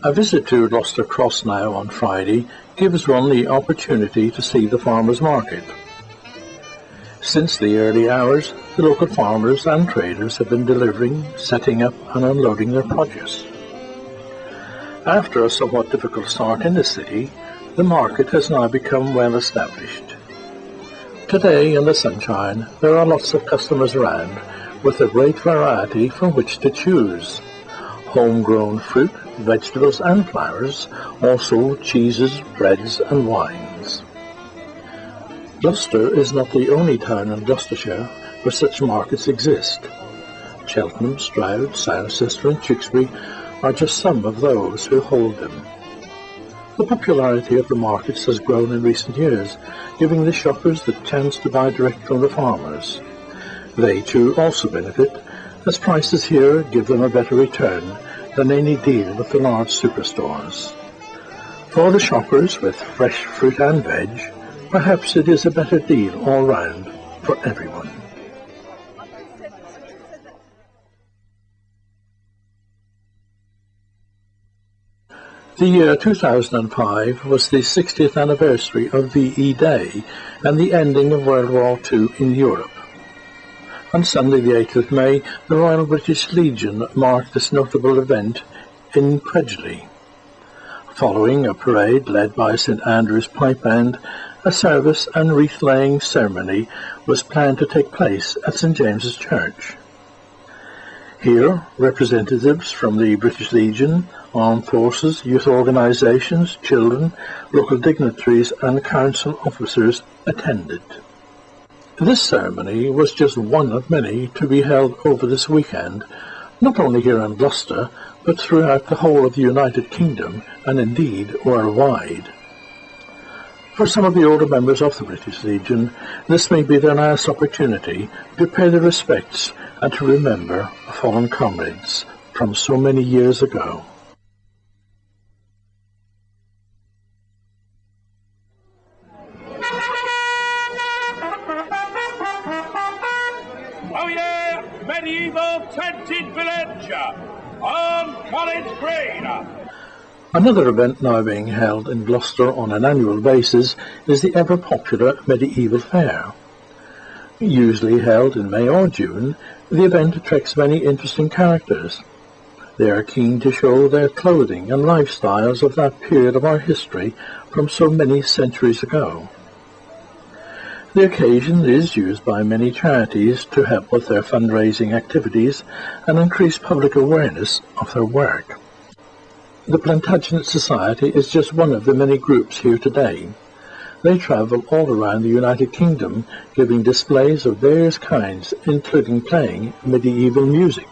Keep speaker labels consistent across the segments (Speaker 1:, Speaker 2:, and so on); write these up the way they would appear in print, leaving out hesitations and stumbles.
Speaker 1: A visit to Gloucester Cross now on Friday gives one the opportunity to see the farmers' market. Since the early hours, the local farmers and traders have been delivering, setting up and unloading their produce. After a somewhat difficult start in the city, the market has now become well established. Today in the sunshine, there are lots of customers around with a great variety from which to choose. Homegrown fruit, vegetables and flowers, also cheeses, breads and wines. Gloucester is not the only town in Gloucestershire where such markets exist. Cheltenham, Stroud, Cirencester and Tewkesbury are just some of those who hold them. The popularity of the markets has grown in recent years, giving the shoppers the chance to buy direct from the farmers. They too also benefit, as prices here give them a better return than any deal with the large superstores. For the shoppers with fresh fruit and veg, perhaps it is a better deal all round for everyone. The year 2005 was the 60th anniversary of VE Day and the ending of World War II in Europe. On Sunday the 8th of May, the Royal British Legion marked this notable event in Predgeley. Following a parade led by St Andrew's Pipe Band, a service and wreath-laying ceremony was planned to take place at St James's Church. Here, representatives from the British Legion, armed forces, youth organisations, children, local dignitaries and council officers attended. This ceremony was just one of many to be held over this weekend, not only here in Gloucester, but throughout the whole of the United Kingdom and indeed worldwide. For some of the older members of the British Legion, this may be their last opportunity to pay their respects and to remember fallen comrades from so many years ago.
Speaker 2: Oh yeah, medieval tented village on College Greene.
Speaker 1: Another event now being held in Gloucester on an annual basis is the ever-popular Medieval Fair. Usually held in May or June, the event attracts many interesting characters. They are keen to show their clothing and lifestyles of that period of our history from so many centuries ago. The occasion is used by many charities to help with their fundraising activities and increase public awareness of their work. The Plantagenet Society is just one of the many groups here today. They travel all around the United Kingdom, giving displays of various kinds, including playing medieval music.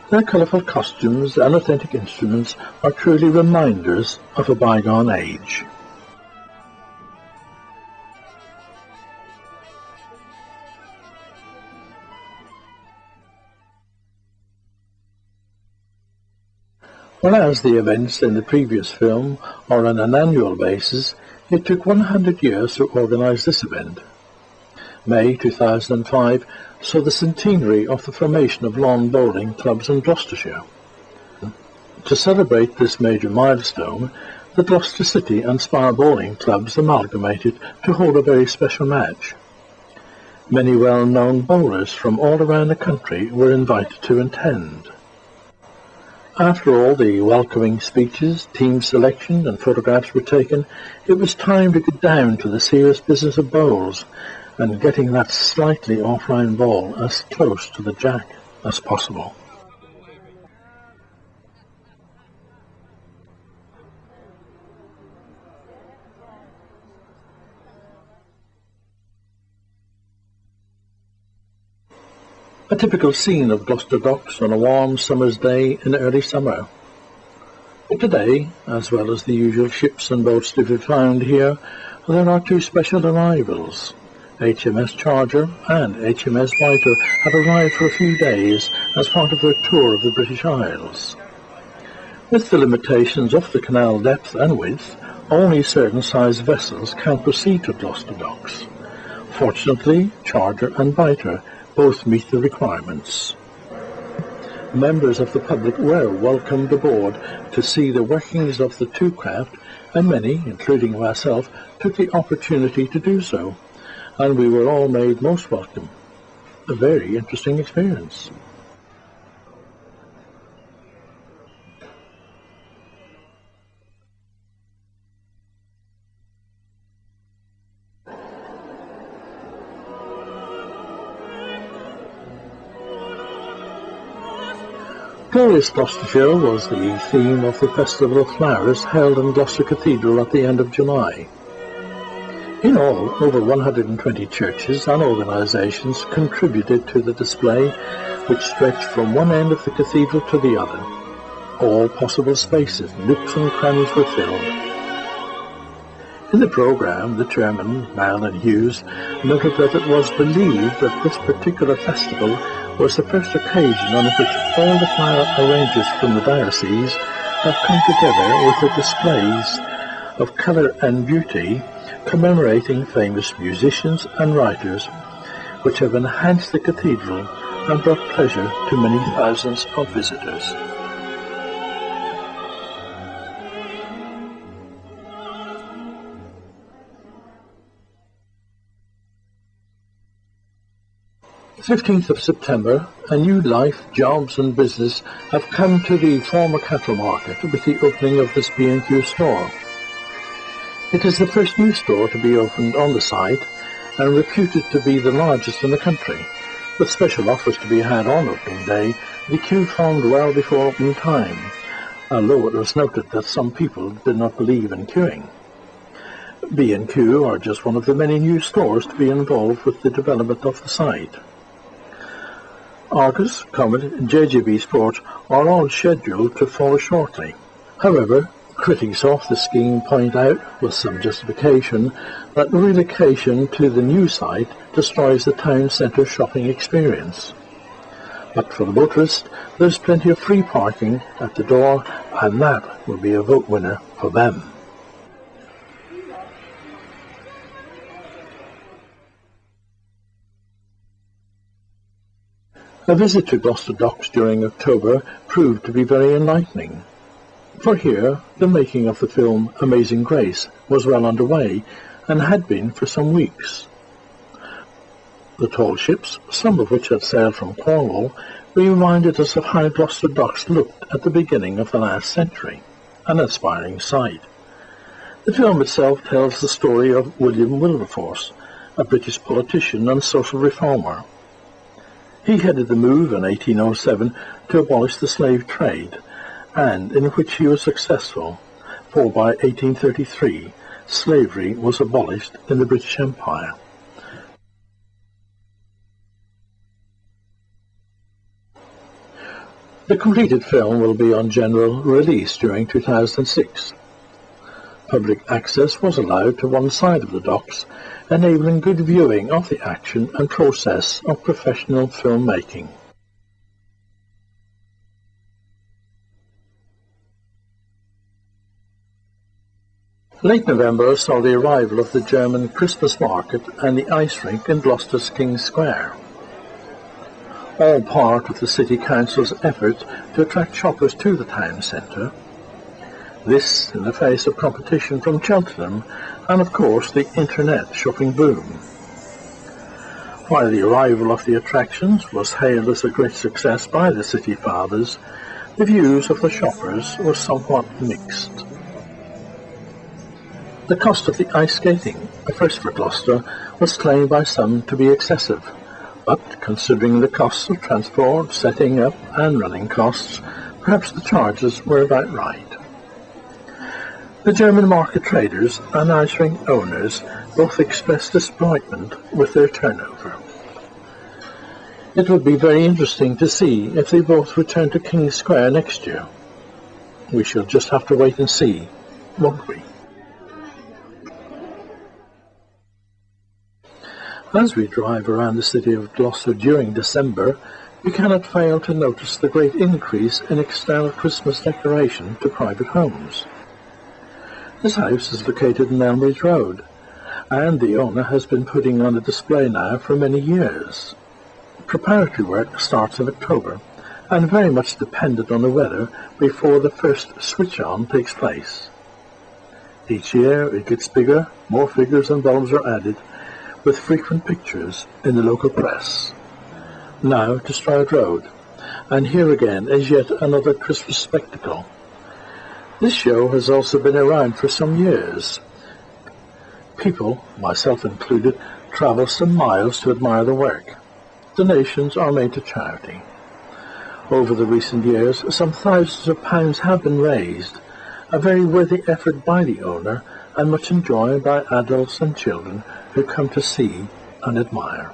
Speaker 1: Their colourful costumes and authentic instruments are truly reminders of a bygone age. Whereas the events in the previous film are on an annual basis, it took 100 years to organise this event. May 2005 saw the centenary of the formation of lawn bowling clubs in Gloucestershire. To celebrate this major milestone, the Gloucester City and Spa bowling clubs amalgamated to hold a very special match. Many well-known bowlers from all around the country were invited to attend. After all the welcoming speeches, team selection and photographs were taken, it was time to get down to the serious business of bowls and getting that slightly offline ball as close to the jack as possible. A typical scene of Gloucester docks on a warm summer's day in early summer. But today, as well as the usual ships and boats to be found here, there are two special arrivals. HMS Charger and HMS Whiter have arrived for a few days as part of their tour of the British Isles. With the limitations of the canal depth and width, only certain sized vessels can proceed to Gloucester docks. Fortunately, Charger and Whiter both meet the requirements. members of the public were welcomed aboard to see the workings of the two craft, and many, including myself, took the opportunity to do so, and we were all made most welcome. A very interesting experience. Glorious Gloucestershire was the theme of the Festival of Flowers held in Gloucester Cathedral at the end of July. In all, over 120 churches and organisations contributed to the display, which stretched from one end of the cathedral to the other. All possible spaces, nooks and crannies were filled. In the programme, the chairman, Marilyn Hughes, noted that it was believed that this particular festival was the first occasion on which all the flower arrangers from the diocese have come together with the displays of colour and beauty commemorating famous musicians and writers, which have enhanced the cathedral and brought pleasure to many thousands of visitors. The 15th of September, a new life, jobs and business have come to the former cattle market with the opening of this B&Q store. It is the first new store to be opened on the site and reputed to be the largest in the country. With special offers to be had on opening day, the queue formed well before opening time, although it was noted that some people did not believe in queuing. B&Q are just one of the many new stores to be involved with the development of the site. Argus, Comet and JJB Sports are all scheduled to follow shortly. However, critics of the scheme point out, with some justification, that relocation to the new site destroys the town centre shopping experience. But for the motorist, there's plenty of free parking at the door, and that will be a vote winner for them. A visit to Gloucester Docks during October proved to be very enlightening. For here, the making of the film Amazing Grace was well underway, and had been for some weeks. The tall ships, some of which had sailed from Cornwall, reminded us of how Gloucester Docks looked at the beginning of the last century, an inspiring sight. The film itself tells the story of William Wilberforce, a British politician and social reformer. He headed the move in 1807 to abolish the slave trade, and in which he was successful, for by 1833 slavery was abolished in the British Empire. The completed film will be on general release during 2006. Public access was allowed to one side of the docks, enabling good viewing of the action and process of professional filmmaking. Late November saw the arrival of the German Christmas market and the ice rink in Gloucester's King's Square, all part of the City Council's effort to attract shoppers to the town centre. This in the face of competition from Cheltenham and, of course, the internet shopping boom. While the arrival of the attractions was hailed as a great success by the city fathers, the views of the shoppers were somewhat mixed. The cost of the ice skating, a first for Gloucester, was claimed by some to be excessive, but considering the costs of transport, setting up and running costs, perhaps the charges were about right. The German market traders and ice rink owners both expressed disappointment with their turnover. It would be very interesting to see if they both return to King's Square next year. We shall just have to wait and see, won't we? As we drive around the city of Gloucester during December, we cannot fail to notice the great increase in external Christmas decoration to private homes. This house is located in Elmbridge Road, and the owner has been putting on a display now for many years. Preparatory work starts in October, and very much dependent on the weather before the first switch-on takes place. Each year it gets bigger, more figures and bulbs are added, with frequent pictures in the local press. Now to Stroud Road, and here again is yet another Christmas spectacle. This show has also been around for some years. People, myself included, travel some miles to admire the work. Donations are made to charity. Over the recent years, some thousands of pounds have been raised, a very worthy effort by the owner and much enjoyed by adults and children who come to see and admire.